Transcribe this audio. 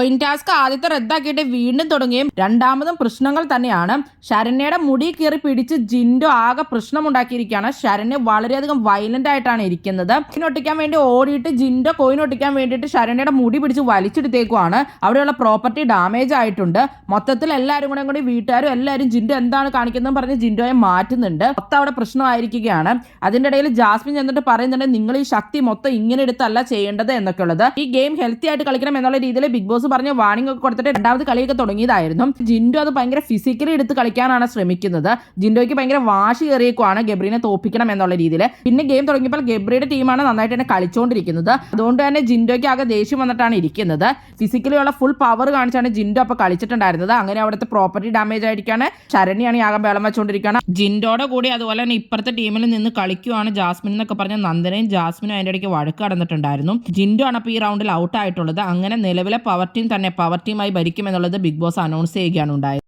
Coin task ആദ്യത്തെ റദ്ദാക്കിയിട്ട് വീണ്ടും തുടങ്ങുകയും രണ്ടാമതും പ്രശ്നങ്ങൾ തന്നെയാണ്. ശരണ്യയുടെ മുടി കയറി പിടിച്ച് ജിൻഡോ ആകെ പ്രശ്നമുണ്ടാക്കിയിരിക്കുകയാണ്. ശരണ്യ വളരെയധികം വയലന്റ് ആയിട്ടാണ് ഇരിക്കുന്നത്. കോയിൻ ഒട്ടിക്കാൻ വേണ്ടി ഓടിയിട്ട് ജിൻഡോ കോയിൻ ഒട്ടിക്കാൻ വേണ്ടിയിട്ട് ശരണ്യയുടെ മുടി പിടിച്ച് വലിച്ചെടുത്തേക്കുവാണ്. അവിടെയുള്ള പ്രോപ്പർട്ടി ഡാമേജ് ആയിട്ടുണ്ട്. മൊത്തത്തിൽ എല്ലാവരും കൂടി വീട്ടുകാരും എല്ലാവരും ജിൻഡോ എന്താണ് കാണിക്കുന്നത് പറഞ്ഞ് ജിൻഡോയെ മാറ്റുന്നുണ്ട്. മൊത്തം അവിടെ പ്രശ്നമായിരിക്കുകയാണ്. അതിന്റെ ഇടയിൽ ജാസ്മിൻ ചെന്നിട്ട് പറയുന്നുണ്ട്, നിങ്ങൾ ഈ ശക്തി മൊത്തം ഇങ്ങനെ എടുത്തല്ല ചെയ്യേണ്ടത് എന്നൊക്കെ ഉള്ളത്. ഈ ഗെയിം ഹെൽത്തി ആയിട്ട് കളിക്കണം എന്നുള്ള രീതിയിൽ ബിഗ് ബോസ് പറഞ്ഞ വാണിംഗ് ഒക്കെ കൊടുത്തിട്ട് രണ്ടാമത് കളിയൊക്കെ തുടങ്ങിയതായിരുന്നു. ജിൻഡോ അത് ഭയങ്കര ഫിസിക്കലി എടുത്ത് കളിക്കാനാണ് ശ്രമിക്കുന്നത്. ജിൻഡോയ്ക്ക് ഭയങ്കര വാശി കയറിയേക്കുവാണ് ഗബ്രീനെ തോപ്പിക്കണം എന്നുള്ള രീതിയിൽ. പിന്നെ ഗെയിം തുടങ്ങിയപ്പോൾ ഗബ്രിയുടെ ടീമാണ് നന്നായിട്ട് തന്നെ കളിച്ചുകൊണ്ടിരിക്കുന്നത്. അതുകൊണ്ട് തന്നെ ജിൻഡോയ്ക്ക് ആകെ ദേഷ്യം വന്നിട്ടാണ് ഇരിക്കുന്നത്. ഫിസിക്കലി ഉള്ള ഫുൾ പവർ കാണിച്ചാണ് ജിൻഡോ അപ്പോൾ കളിച്ചിട്ടുണ്ടായിരുന്നത്. അങ്ങനെ അവിടുത്തെ പ്രോപ്പർട്ടി ഡാമേജ് ആയിരിക്കാണ്. ശരണ്യാണ് ആകെ ബലം വെച്ചുകൊണ്ടിരിക്കുകയാണ്. ജിൻഡോയുടെ കൂടി അതുപോലെ തന്നെ ഇപ്പുറത്തെ ടീമിൽ നിന്ന് കളിക്കുവാണ് ജാസ്മിൻ എന്നൊക്കെ പറഞ്ഞ നന്ദനയും ജാസ്മിനും അതിൻ്റെ ഇടയ്ക്ക് വഴക്ക് കടന്നിട്ടുണ്ടായിരുന്നു. ജിൻഡോ ആണ് അപ്പോൾ ഈ റൗണ്ടിൽ ഔട്ട് ആയിട്ടുള്ളത്. അങ്ങനെ നിലവിലെ പവർ ടീം തന്നെ പവർ ടീമായി ഭരിക്കുമെന്നുള്ളത് ബിഗ് ബോസ് അനൗൺസ് ചെയ്യുകയാണ് ഉണ്ടായത്.